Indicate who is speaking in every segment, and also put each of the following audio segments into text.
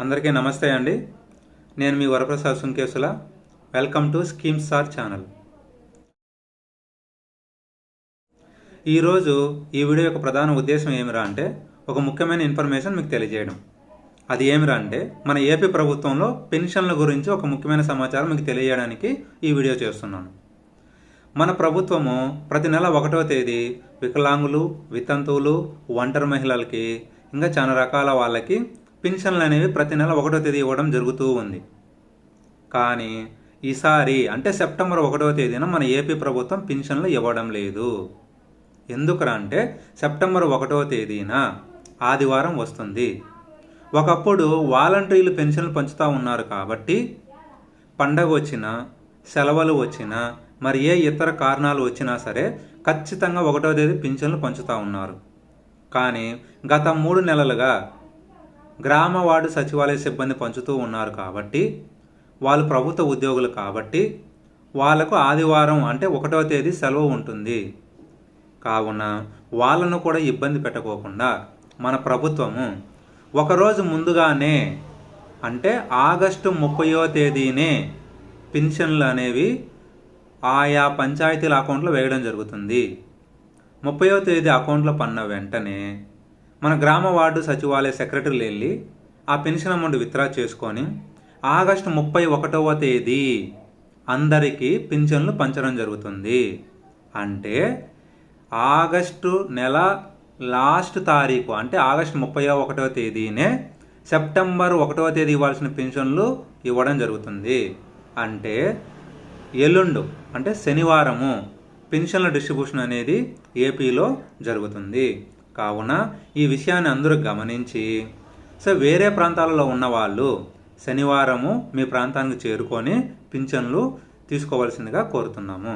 Speaker 1: అందరికీ నమస్తే అండి. నేను మీ Varaprasad Sunkesula. Welcome to schemes sir channel. ఈరోజు ఈ వీడియో యొక్క ప్రధాన ఉద్దేశం ఏమిరా అంటే ఒక ముఖ్యమైన ఇన్ఫర్మేషన్ మీకు తెలియజేయడం. అది ఏమిరా అంటే మన ఏపీ ప్రభుత్వంలో పెన్షన్ల గురించి ఒక ముఖ్యమైన సమాచారం మీకు తెలియజేయడానికి ఈ వీడియో చేస్తున్నాను. మన ప్రభుత్వము ప్రతి నెల 1వ తేదీ వికలాంగులు, వితంతువులు, ఒంటరి మహిళలకి ఇంకా చాలా రకాల వాళ్ళకి పెన్షన్లు అనేవి ప్రతి నెల 1వ తేదీ ఇవ్వడం జరుగుతూ ఉంది. కానీ ఈసారి అంటే సెప్టెంబర్ 1వ తేదీన మన ఏపీ ప్రభుత్వం పెన్షన్లు ఇవ్వడం లేదు. ఎందుకురా అంటే సెప్టెంబర్ 1వ తేదీన ఆదివారం వస్తుంది. ఒకప్పుడు వాలంటీర్లు పెన్షన్లు పంచుతూ ఉన్నారు కాబట్టి పండగ వచ్చినా, సెలవులు వచ్చినా, మరి ఏ ఇతర కారణాలు వచ్చినా సరే ఖచ్చితంగా 1వ తేదీ పెన్షన్లు పంచుతూ ఉన్నారు. కానీ గత 3 నెలలుగా గ్రామ వార్డు సచివాలయ సిబ్బంది పంచుతూ ఉన్నారు కాబట్టి వాళ్ళు ప్రభుత్వ ఉద్యోగులు కాబట్టి వాళ్ళకు ఆదివారం అంటే 1వ తేదీ సెలవు ఉంటుంది. కావున వాళ్ళను కూడా ఇబ్బంది పెట్టకోకుండా మన ప్రభుత్వము ఒకరోజు ముందుగానే అంటే ఆగస్టు 30వ తేదీనే పెన్షన్లు అనేవి ఆయా పంచాయతీల అకౌంట్లో వేయడం జరుగుతుంది. 30వ తేదీ అకౌంట్లో పడిన వెంటనే మన గ్రామ వార్డు సచివాలయ సెక్రటరీలు వెళ్ళి ఆ పెన్షన్ అమౌంట్ విత్డ్రా చేసుకొని ఆగస్టు 31వ తేదీ అందరికీ పెన్షన్లు పంచడం జరుగుతుంది. అంటే ఆగస్టు నెల లాస్ట్ తారీఖు అంటే ఆగస్టు 31వ తేదీనే సెప్టెంబర్ 1వ తేదీ ఇవ్వాల్సిన పెన్షన్లు ఇవ్వడం జరుగుతుంది. అంటే ఎల్లుండు అంటే శనివారము పెన్షన్ల డిస్ట్రిబ్యూషన్ అనేది ఏపీలో జరుగుతుంది. కావున ఈ విషయాన్ని అందరూ గమనించి వేరే ప్రాంతాలలో ఉన్నవాళ్ళు శనివారము మీ ప్రాంతానికి చేరుకొని పెన్షన్లు తీసుకోవాల్సిందిగా కోరుతున్నాము.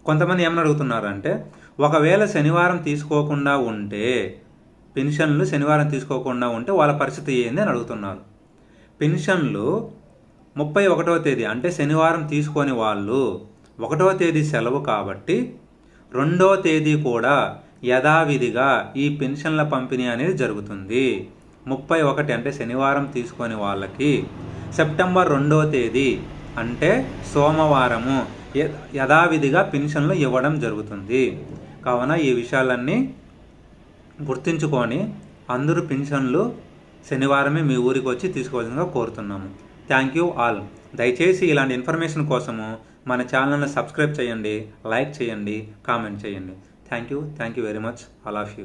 Speaker 1: కొంతమంది ఏమని అడుగుతున్నారంటే ఒకవేళ శనివారం తీసుకోకుండా ఉంటే పెన్షన్లు శనివారం తీసుకోకుండా ఉంటే వాళ్ళ పరిస్థితి ఏంది అని అడుగుతున్నారు. పెన్షన్లు 31వ తేదీ అంటే శనివారం తీసుకొని వాళ్ళు 1వ తేదీ సెలవు కాబట్టి 2వ తేదీ కూడా యథావిధిగా ఈ పెన్షన్ల పంపిణీ అనేది జరుగుతుంది. 31 అంటే శనివారం తీసుకొని వాళ్ళకి సెప్టెంబర్ 2వ తేదీ అంటే సోమవారము యథావిధిగా పెన్షన్లు ఇవ్వడం జరుగుతుంది. కావున ఈ విషయాలన్నీ గుర్తుంచుకొని అందరూ పెన్షన్లు శనివారమే మీ ఊరికి వచ్చి తీసుకోవాల్సిందిగా కోరుతున్నాము. Thank you all. దయచేసి ఇలాంటి ఇన్ఫర్మేషన్ కోసము మన ఛానల్ని సబ్స్క్రైబ్ చేయండి, లైక్ చేయండి, కామెంట్ చేయండి. Thank you very much all of you.